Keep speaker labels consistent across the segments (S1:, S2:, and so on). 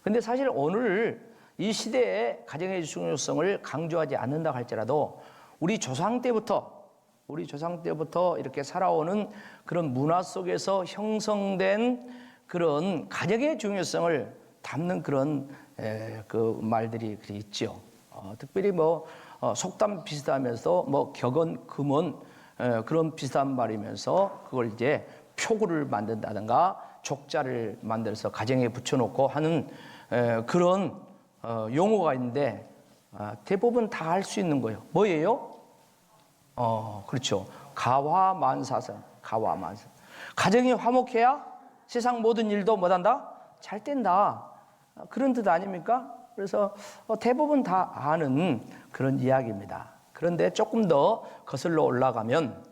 S1: 근데 사실 오늘 이 시대에 가정의 중요성을 강조하지 않는다 할지라도 우리 조상 때부터 이렇게 살아오는 그런 문화 속에서 형성된 그런 가정의 중요성을 담는 그런 그 말들이 있죠. 특별히 속담 비슷하면서 격언, 금언 그런 비슷한 말이면서 그걸 이제 표구를 만든다든가 족자를 만들어서 가정에 붙여놓고 하는 그런 용어가 있는데 대부분 다 할 수 있는 거예요. 뭐예요? 그렇죠. 가화만사성, 가화만사. 가정이 화목해야 세상 모든 일도 못한다? 잘 된다. 그런 뜻 아닙니까? 그래서 대부분 다 아는 그런 이야기입니다. 그런데 조금 더 거슬러 올라가면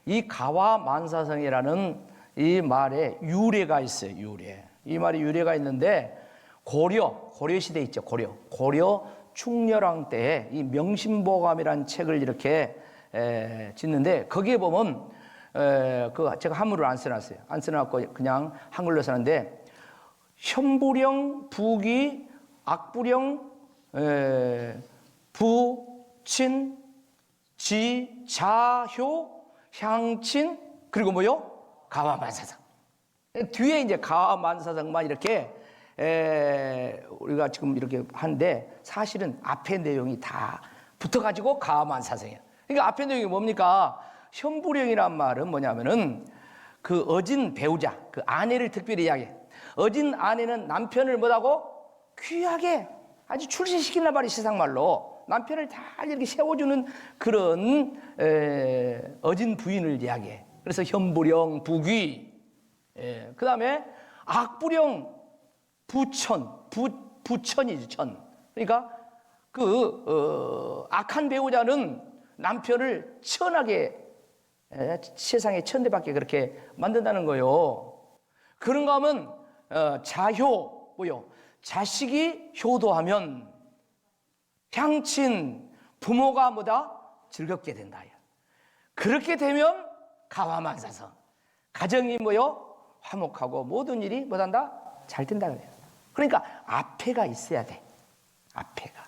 S1: 이 가화만사성이라는 이 말에 유래가 있어요. 유래. 이 말이 유래가 있는데 고려 시대 있죠. 고려 충렬왕 때에 이 명심보감이라는 책을 이렇게 짓는데 거기에 보면 제가 한문을 안 써놨어요. 안 써놨고 그냥 한글로 쓰는데 현부령 부기 악부령 부친 지 자효 향친 그리고 뭐요? 가화만사성. 뒤에 이제 가화만사성만 이렇게 우리가 지금 이렇게 하는데 사실은 앞에 내용이 다 붙어가지고 가화만사성이에요. 그러니까 앞에 내용이 뭡니까? 현부령이란 말은 뭐냐면은 그 어진 배우자, 그 아내를 특별히 이야기해. 어진 아내는 남편을 뭐라고? 귀하게 아주 출세시킨단 말이 세상말로. 남편을 잘 이렇게 세워주는 그런 어진 부인을 이야기해. 그래서 현부령, 부귀. 그 다음에 악부령, 부천이죠, 천. 그러니까 악한 배우자는 남편을 천하게 세상에 천대받게 그렇게 만든다는 거예요. 그런가 하면 자효 뭐요? 자식이 효도하면 향친 부모가 뭐다? 즐겁게 된다. 그렇게 되면 가화만사성 가정이 뭐요? 화목하고 모든 일이 뭐단다? 잘 된다 그래요. 그러니까 앞에가 있어야 돼. 앞에가.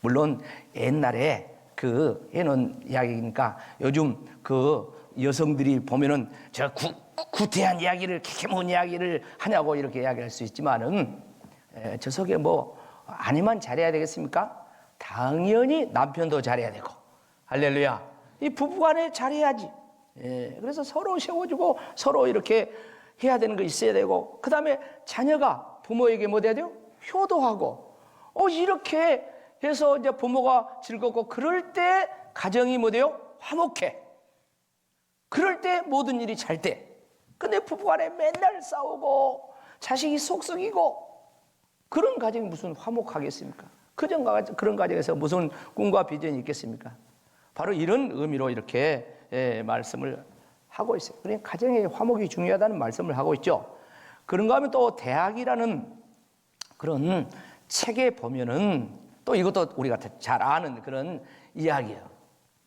S1: 물론 옛날에 해놓은 이야기니까 요즘 여성들이 보면은 저 구태한 이야기를 캐캐모은 이야기를 하냐고 이렇게 이야기할 수 있지만은 저 속에 아내만 잘해야 되겠습니까? 당연히 남편도 잘해야 되고 할렐루야. 이 부부간에 잘해야지. 그래서 서로 세워주고 서로 이렇게 해야 되는 거 있어야 되고 그 다음에 자녀가 부모에게 뭐 돼야 돼요? 효도하고 이렇게 해서 이제 부모가 즐겁고 그럴 때 가정이 뭐 돼요? 화목해. 그럴 때 모든 일이 잘 돼. 근데 부부간에 맨날 싸우고 자식이 속썩이고 그런 가정이 무슨 화목하겠습니까? 그런 가정에서 무슨 꿈과 비전이 있겠습니까? 바로 이런 의미로 이렇게 말씀을 하고 있어요. 그러니까 가정의 화목이 중요하다는 말씀을 하고 있죠. 그런가 하면 또 대학이라는 그런 책에 보면은 또 이것도 우리가 잘 아는 그런 이야기예요.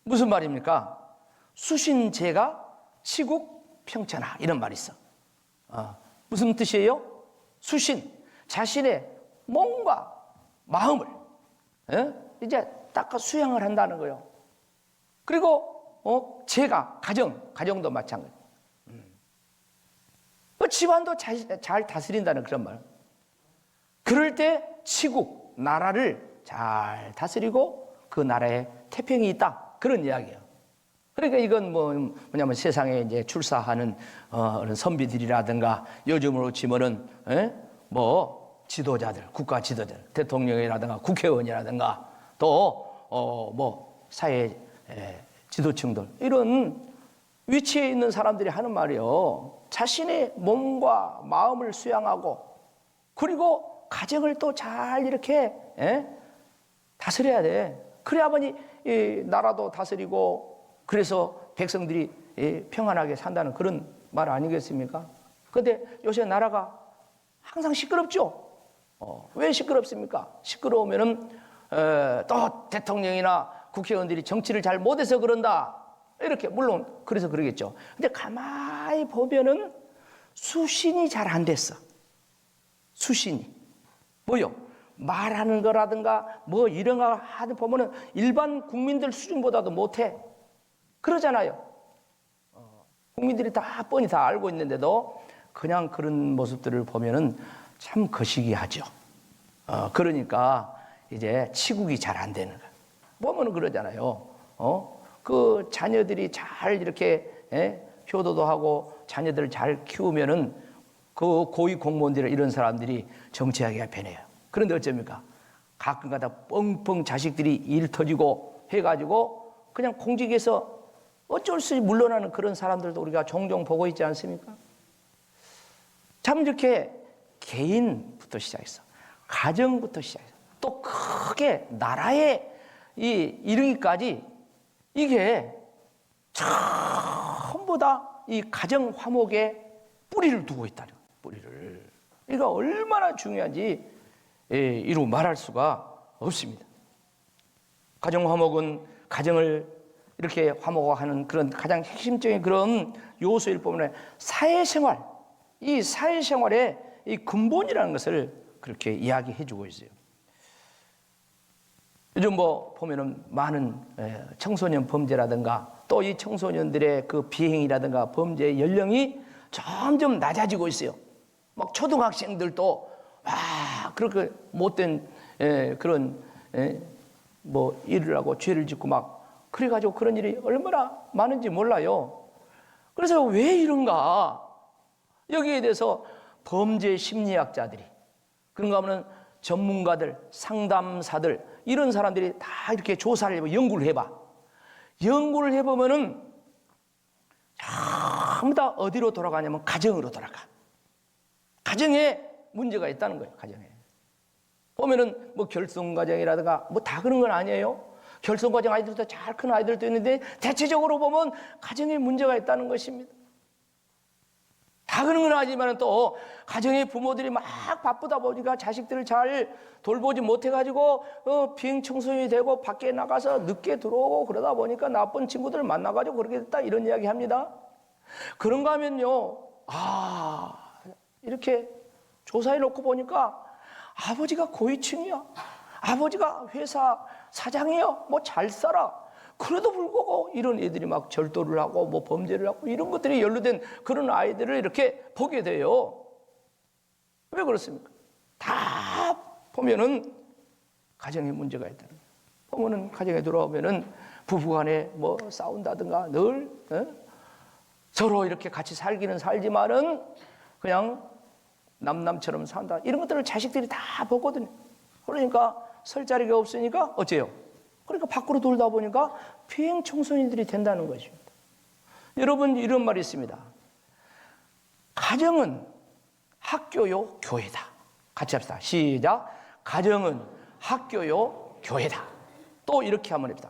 S1: 무슨 말입니까? 수신제가 치국 평천하 이런 말이 있어. 무슨 뜻이에요? 수신, 자신의 몸과 마음을 이제 닦아 수양을 한다는 거예요. 그리고 제가 가정도 마찬가지. 집안도 잘 다스린다는 그런 말. 그럴 때 치국, 나라를 잘 다스리고 그 나라에 태평이 있다. 그런 이야기예요. 그러니까 이건 뭐냐면 세상에 이제 출사하는 선비들이라든가 요즘으로 치면은 지도자들, 국가 지도자들, 대통령이라든가 국회의원이라든가 또 사회 지도층들 이런 위치에 있는 사람들이 하는 말이요. 자신의 몸과 마음을 수양하고 그리고 가정을 또 잘 이렇게 다스려야 돼. 그래야만이 이 나라도 다스리고 그래서 백성들이 평안하게 산다는 그런 말 아니겠습니까? 그런데 요새 나라가 항상 시끄럽죠. 왜 시끄럽습니까? 시끄러우면은 또 대통령이나 국회의원들이 정치를 잘 못해서 그런다. 이렇게 물론 그래서 그러겠죠. 근데 가만히 보면은 수신이 잘 안 됐어. 수신이. 뭐요? 말하는 거라든가 뭐 이런 거 하는 보면은 일반 국민들 수준보다도 못해. 그러잖아요. 국민들이 다 뻔히 다 알고 있는데도 그냥 그런 모습들을 보면은 참 거시기하죠. 그러니까 이제 치국이 잘 안 되는 거예요. 보면은 그러잖아요. 그 자녀들이 잘 이렇게 효도도 하고 자녀들을 잘 키우면은 그 고위 공무원들 이런 사람들이 정치하기가 편해요. 그런데 어쩝니까? 가끔가다 뻥뻥 자식들이 일 터지고 해가지고 그냥 공직에서 어쩔 수 없이 물러나는 그런 사람들도 우리가 종종 보고 있지 않습니까? 참 이렇게 개인부터 시작해서 가정부터 시작해서 또 크게 나라에 이르기까지 이게 전부 다 이 가정 화목에 뿌리를 두고 있다는 거예요. 뿌리를. 이거 얼마나 중요한지 이루 말할 수가 없습니다. 가정 화목은 가정을 이렇게 화목화하는 그런 가장 핵심적인 그런 요소일 뿐만 아니라 사회생활, 이 사회생활의 이 근본이라는 것을 그렇게 이야기해 주고 있어요. 요즘 뭐 보면은 많은 청소년 범죄라든가 또 이 청소년들의 그 비행이라든가 범죄 연령이 점점 낮아지고 있어요. 막 초등학생들도 그렇게 못된 그런 뭐 일을 하고 죄를 짓고 막 그래가지고 그런 일이 얼마나 많은지 몰라요. 그래서 왜 이런가? 여기에 대해서 범죄 심리학자들이 그런가 하면 전문가들, 상담사들 이런 사람들이 다 이렇게 조사를 해봐, 연구를 해봐. 연구를 해보면은 전부 다 어디로 돌아가냐면 가정으로 돌아가. 가정에 문제가 있다는 거예요. 가정에 보면은 뭐 결손가정이라든가 뭐 다 그런 건 아니에요. 결손가정 아이들도 잘 큰 아이들도 있는데 대체적으로 보면 가정에 문제가 있다는 것입니다. 다 그런 건 아니지만 또 가정의 부모들이 막 바쁘다 보니까 자식들을 잘 돌보지 못해가지고 비행 청소년이 되고 밖에 나가서 늦게 들어오고 그러다 보니까 나쁜 친구들을 만나가지고 그렇게 됐다 이런 이야기 합니다. 그런가 하면요, 이렇게 조사해 놓고 보니까 아버지가 고위층이야, 아버지가 회사 사장이야, 뭐 잘 살아. 그래도 불구하고 이런 애들이 막 절도를 하고 뭐 범죄를 하고 이런 것들이 연루된 그런 아이들을 이렇게 보게 돼요. 왜 그렇습니까? 다 보면은 가정에 문제가 있다는 거예요. 보면은 가정에 들어오면은 부부간에 뭐 싸운다든가 늘 서로 이렇게 같이 살기는 살지만은 그냥 남남처럼 산다 이런 것들을 자식들이 다 보거든요. 그러니까 설 자리가 없으니까 어째요? 그러니까 밖으로 돌다 보니까 비행 청소년들이 된다는 것입니다. 여러분 이런 말이 있습니다. 가정은 학교요 교회다. 같이 합시다. 시작. 가정은 학교요 교회다. 또 이렇게 한번 해봅시다.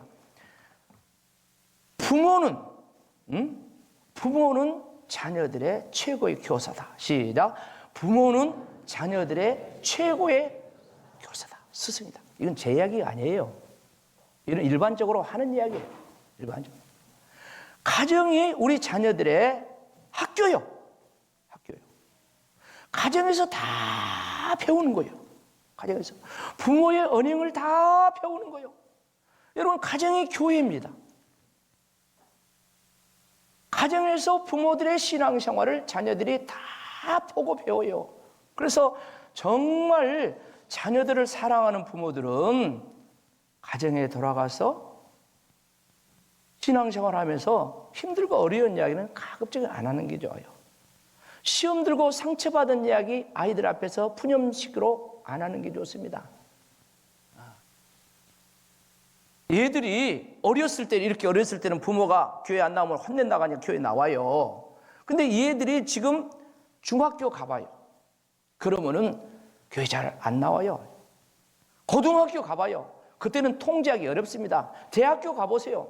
S1: 부모는 자녀들의 최고의 교사다. 시작. 부모는 자녀들의 최고의 교사다. 스승이다. 이건 제 이야기가 아니에요. 이런 일반적으로 하는 이야기예요. 일반적으로. 가정이 우리 자녀들의 학교요. 학교요. 가정에서 다 배우는 거예요. 가정에서. 부모의 언행을 다 배우는 거예요. 여러분, 가정이 교회입니다. 가정에서 부모들의 신앙생활을 자녀들이 다 보고 배워요. 그래서 정말 자녀들을 사랑하는 부모들은 가정에 돌아가서 신앙생활 하면서 힘들고 어려운 이야기는 가급적 안 하는 게 좋아요. 시험 들고 상처받은 이야기 아이들 앞에서 푸념식으로 안 하는 게 좋습니다. 얘들이 어렸을 때 이렇게 어렸을 때는 부모가 교회 안 나오면 혼낸다고 하니까 교회 나와요. 근데 얘들이 지금 중학교 가봐요. 그러면은 교회 잘 안 나와요. 고등학교 가봐요. 그때는 통제하기 어렵습니다. 대학교 가보세요.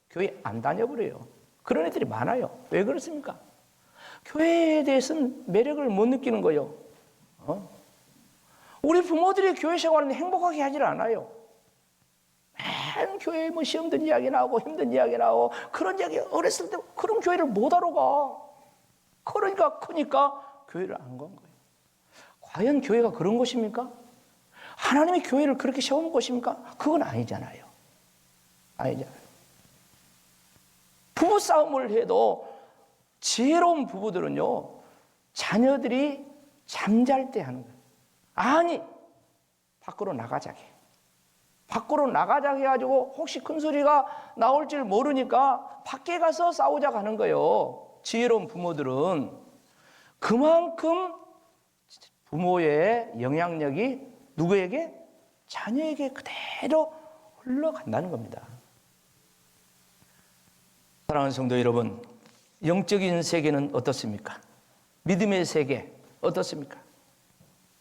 S1: 교회 안 다녀버려요. 그런 애들이 많아요. 왜 그렇습니까? 교회에 대해서는 매력을 못 느끼는 거예요. 우리 부모들이 교회 생활은 행복하게 하질 않아요. 맨 교회에 뭐 시험 든 이야기 나오고 힘든 이야기 나오고 그런 이야기 어렸을 때 그런 교회를 못 하러 가. 그러니까 크니까 교회를 안 간 거예요. 과연 교회가 그런 것입니까? 하나님이 교회를 그렇게 세우는 것입니까? 그건 아니잖아요. 아니잖아요. 부부싸움을 해도 지혜로운 부부들은요, 자녀들이 잠잘 때 하는 거예요. 아니, 밖으로 나가자게. 밖으로 나가자게 해가지고 혹시 큰 소리가 나올 줄 모르니까 밖에 가서 싸우자고 하는 거예요. 지혜로운 부모들은. 그만큼 부모의 영향력이 누구에게? 자녀에게 그대로 흘러간다는 겁니다. 사랑하는 성도 여러분, 영적인 세계는 어떻습니까? 믿음의 세계 어떻습니까?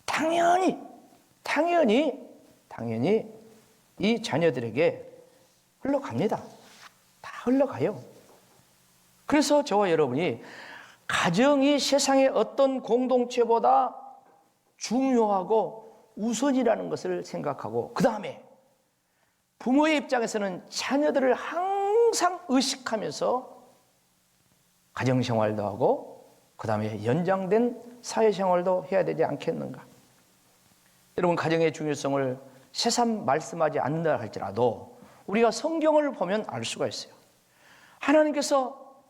S1: 당연히 이 자녀들에게 흘러갑니다. 다 흘러가요. 그래서 저와 여러분이 가정이 세상의 어떤 공동체보다 중요하고 우선이라는 것을 생각하고, 그 다음에 부모의 입장에서는 자녀들을 항상 의식하면서 가정생활도 하고 그 다음에 연장된 사회생활도 해야 되지 않겠는가. 여러분, 가정의 중요성을 새삼 말씀하지 않는다 할지라도 우리가 성경을 보면 알 수가 있어요. 하나님께서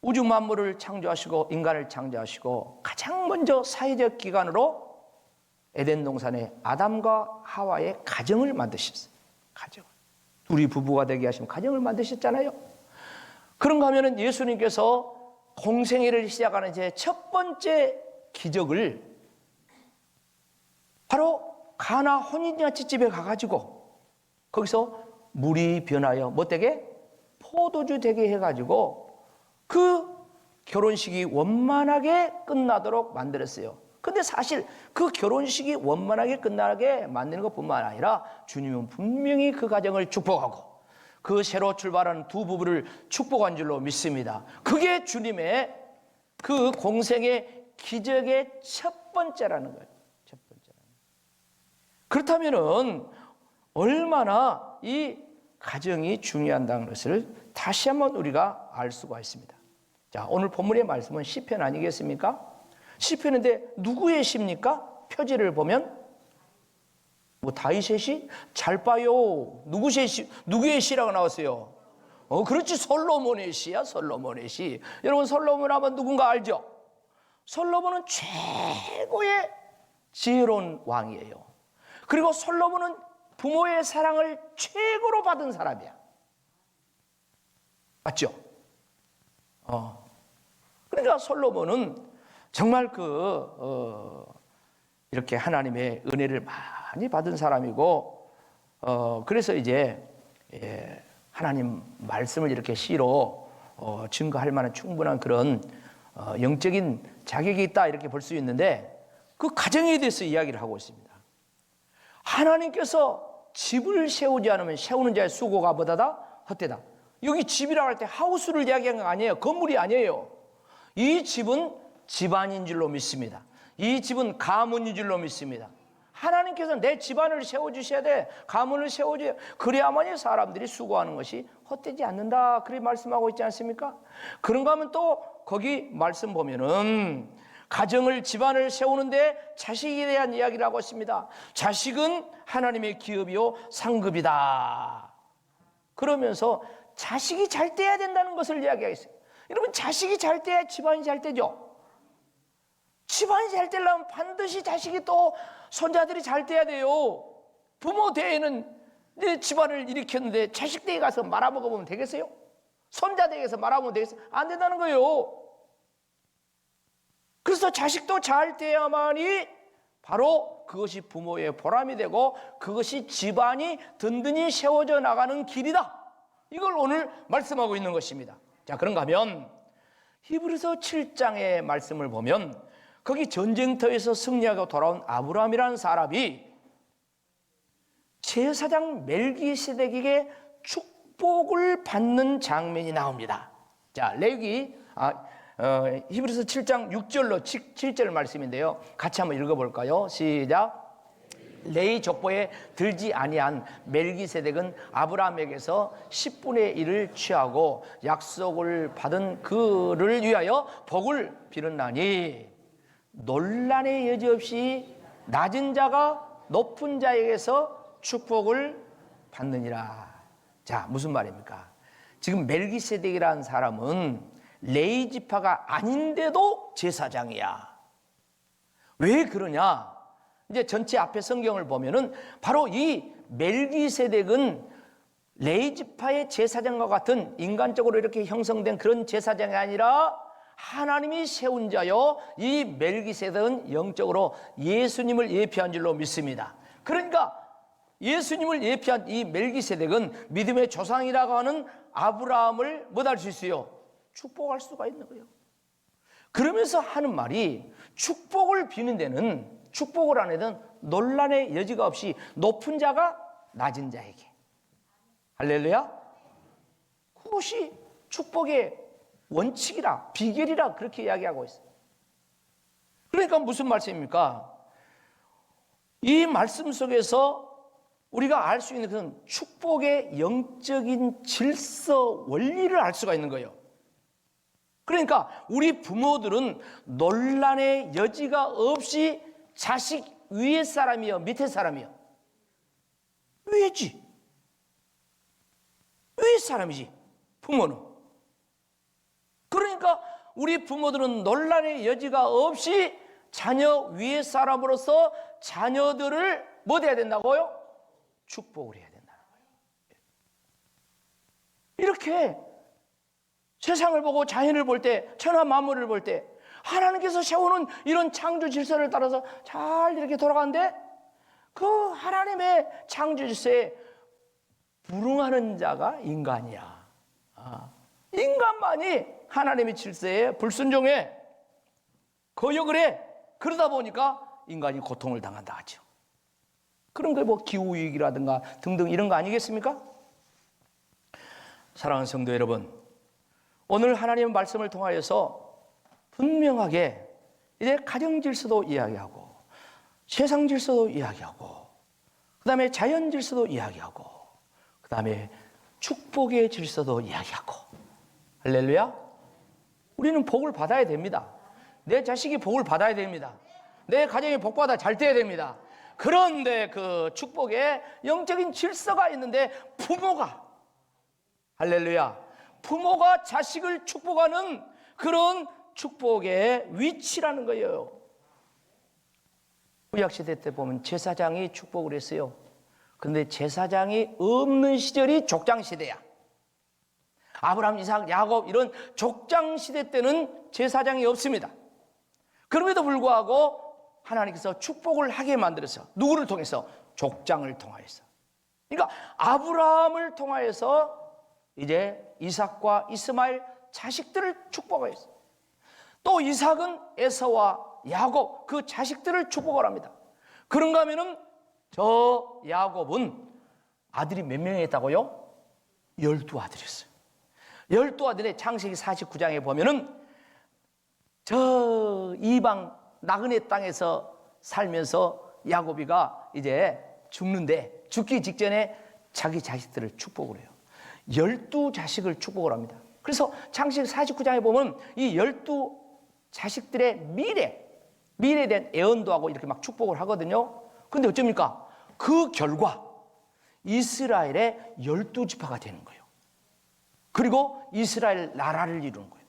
S1: 우주 만물을 창조하시고 인간을 창조하시고 가장 먼저 사회적 기관으로 에덴 동산에 아담과 하와의 가정을 만드셨어요. 가정. 둘이 부부가 되게 하시면 가정을 만드셨잖아요. 그런가 하면은 예수님께서 공생애를 시작하는 제 첫 번째 기적을 바로 가나 혼인잔치집에 가가지고 거기서 물이 변하여 뭐 되게? 포도주 되게 해가지고 그 결혼식이 원만하게 끝나도록 만들었어요. 근데 사실 그 결혼식이 원만하게 끝나게 만드는 것뿐만 아니라 주님은 분명히 그 가정을 축복하고 그 새로 출발하는 두 부부를 축복한 줄로 믿습니다. 그게 주님의 그 공생의 기적의 첫 번째라는 거예요. 첫 번째라는 거예요. 그렇다면은 얼마나 이 가정이 중요하다는 것을 다시 한번 우리가 알 수가 있습니다. 자, 오늘 본문의 말씀은 시편 아니겠습니까? 시편인데 누구의 시입니까? 표지를 보면 뭐 다윗의 시? 잘 봐요. 누구의 시라고 나왔어요? 그렇지, 솔로몬의 시야, 솔로몬의 시. 여러분, 솔로몬 하면 누군가 알죠? 솔로몬은 최고의 지혜로운 왕이에요. 그리고 솔로몬은 부모의 사랑을 최고로 받은 사람이야. 맞죠? 그러니까 솔로몬은 정말 이렇게 하나님의 은혜를 많이 받은 사람이고, 그래서 이제 하나님 말씀을 이렇게 시로 증거할 만한 충분한 그런 영적인 자격이 있다, 이렇게 볼 수 있는데, 그 가정에 대해서 이야기를 하고 있습니다. 하나님께서 집을 세우지 않으면 세우는 자의 수고가 뭐다다? 헛되다. 여기 집이라고 할 때 하우스를 이야기한 거 아니에요. 건물이 아니에요. 이 집은 집안인 줄로 믿습니다. 이 집은 가문인 줄로 믿습니다. 하나님께서 내 집안을 세워주셔야 돼. 가문을 세워줘야, 그래야만이 사람들이 수고하는 것이 헛되지 않는다, 그렇게 말씀하고 있지 않습니까? 그런가 하면 또 거기 말씀 보면은 가정을, 집안을 세우는데 자식에 대한 이야기를 하고 있습니다. 자식은 하나님의 기업이요 상급이다. 그러면서 자식이 잘 돼야 된다는 것을 이야기하고 있어요. 여러분, 자식이 잘 돼야 집안이 잘 되죠. 집안이 잘 되려면 반드시 자식이 또 손자들이 잘 돼야 돼요. 부모 대에는 내 집안을 일으켰는데 자식 대에 가서 말아먹으면 되겠어요? 손자 대에 가서 말아먹으면 되겠어요? 안 된다는 거예요. 그래서 자식도 잘 돼야만이 바로 그것이 부모의 보람이 되고 그것이 집안이 든든히 세워져 나가는 길이다. 이걸 오늘 말씀하고 있는 것입니다. 자, 그런가 하면 히브리서 7장의 말씀을 보면 거기 전쟁터에서 승리하고 돌아온 아브라함이라는 사람이 제사장 멜기세덱에게 축복을 받는 장면이 나옵니다. 자, 히브리서 7장 6절로 7절 말씀인데요. 같이 한번 읽어볼까요? 시작. 레위 족보에 들지 아니한 멜기세덱은 아브라함에게서 10분의 1을 취하고 약속을 받은 그를 위하여 복을 빌었나니 논란의 여지 없이 낮은 자가 높은 자에게서 축복을 받느니라. 자, 무슨 말입니까? 지금 멜기세덱이라는 사람은 레위 지파가 아닌데도 제사장이야. 왜 그러냐? 이제 전체 앞에 성경을 보면은 바로 이 멜기세덱은 레위 지파의 제사장과 같은 인간적으로 이렇게 형성된 그런 제사장이 아니라 하나님이 세운 자요, 이 멜기세덱은 영적으로 예수님을 예표한 줄로 믿습니다. 그러니까 예수님을 예표한 이 멜기세덱은 믿음의 조상이라고 하는 아브라함을 뭐할 수 있어요? 축복할 수가 있는 거예요. 그러면서 하는 말이 축복을 비는 데는, 축복을 하는 데는 논란의 여지가 없이 높은 자가 낮은 자에게, 할렐루야, 그것이 축복의 원칙이라, 비결이라 그렇게 이야기하고 있어요. 그러니까 무슨 말씀입니까? 이 말씀 속에서 우리가 알 수 있는 그런 축복의 영적인 질서, 원리를 알 수가 있는 거예요. 그러니까 우리 부모들은 논란의 여지가 없이 자식 위에 사람이요, 밑에 사람이요? 위에지. 위에 사람이지, 부모는. 그러니까 우리 부모들은 논란의 여지가 없이 자녀 위에 사람으로서 자녀들을 뭐 해야 된다고요? 축복을 해야 된다는 거예요. 이렇게 세상을 보고 자연을 볼 때, 천하 만물을 볼 때 하나님께서 세우는 이런 창조 질서를 따라서 잘 이렇게 돌아가는데 그 하나님의 창조 질서에 불응하는 자가 인간이야. 인간만이 하나님의 질서에 불순종해, 거역을 해. 그러다 보니까 인간이 고통을 당한다 하죠. 그런 게 뭐 기후위기라든가 등등 이런 거 아니겠습니까? 사랑하는 성도 여러분, 오늘 하나님의 말씀을 통하여서 분명하게 이제 가정 질서도 이야기하고, 세상 질서도 이야기하고, 그 다음에 자연 질서도 이야기하고, 그 다음에 축복의 질서도 이야기하고. 할렐루야. 우리는 복을 받아야 됩니다. 내 자식이 복을 받아야 됩니다. 내 가정이 복받아 잘 돼야 됩니다. 그런데 그 축복에 영적인 질서가 있는데 부모가, 할렐루야, 부모가 자식을 축복하는 그런 축복의 위치라는 거예요. 구약시대 때 보면 제사장이 축복을 했어요. 그런데 제사장이 없는 시절이 족장시대야. 아브라함, 이삭, 야곱 이런 족장시대 때는 제사장이 없습니다. 그럼에도 불구하고 하나님께서 축복을 하게 만들어서 누구를 통해서? 족장을 통하여서. 그러니까 아브라함을 통하여서 이제 이삭과 이스마엘 자식들을 축복하였어요. 또 이삭은 에서와 야곱 그 자식들을 축복을 합니다. 그런가 하면은 저 야곱은 아들이 몇 명이었다고요? 12아들이었어요. 12아들의 창세기 49장에 보면은 저 이방 나그네 땅에서 살면서 야곱이가 이제 죽는데 죽기 직전에 자기 자식들을 축복을 해요. 12자식을 축복을 합니다. 그래서 창세기 49장에 보면 이 12자식들의 미래에 대한 애언도 하고 이렇게 막 축복을 하거든요. 그런데 어쩝니까? 그 결과 이스라엘의 12지파가 되는 거예요. 그리고 이스라엘 나라를 이루는 거예요.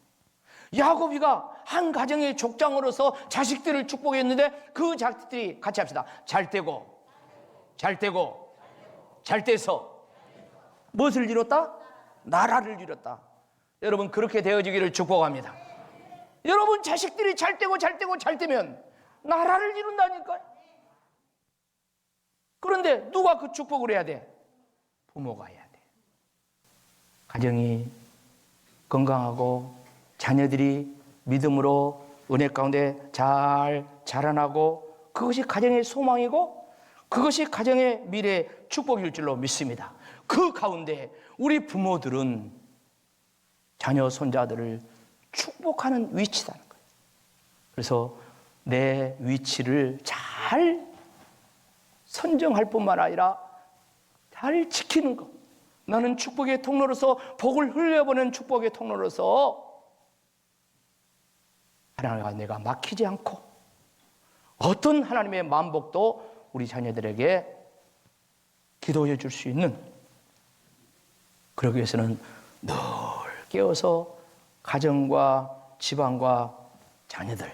S1: 야곱이가 한 가정의 족장으로서 자식들을 축복했는데 그 자식들이 같이 합시다. 잘 되고 잘 돼서 무엇을 이뤘다? 나라를 이뤘다. 여러분 그렇게 되어지기를 축복합니다. 여러분 자식들이 잘 되면 나라를 이룬다니까요. 그런데 누가 그 축복을 해야 돼? 부모가 해야 돼. 가정이 건강하고 자녀들이 믿음으로 은혜 가운데 잘 자라나고 그것이 가정의 소망이고 그것이 가정의 미래의 축복일 줄로 믿습니다. 그 가운데 우리 부모들은 자녀 손자들을 축복하는 위치라는 거예요. 그래서 내 위치를 잘 선정할 뿐만 아니라 잘 지키는 것. 나는 축복의 통로로서 복을 흘려보낸 축복의 통로로서 하나님과 내가 막히지 않고 어떤 하나님의 만복도 우리 자녀들에게 기도해 줄 수 있는, 그러기 위해서는 늘 깨어서 가정과 집안과 자녀들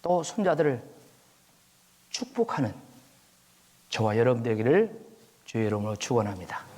S1: 또 손자들을 축복하는 저와 여러분 되기를 주의 이름으로 축원합니다.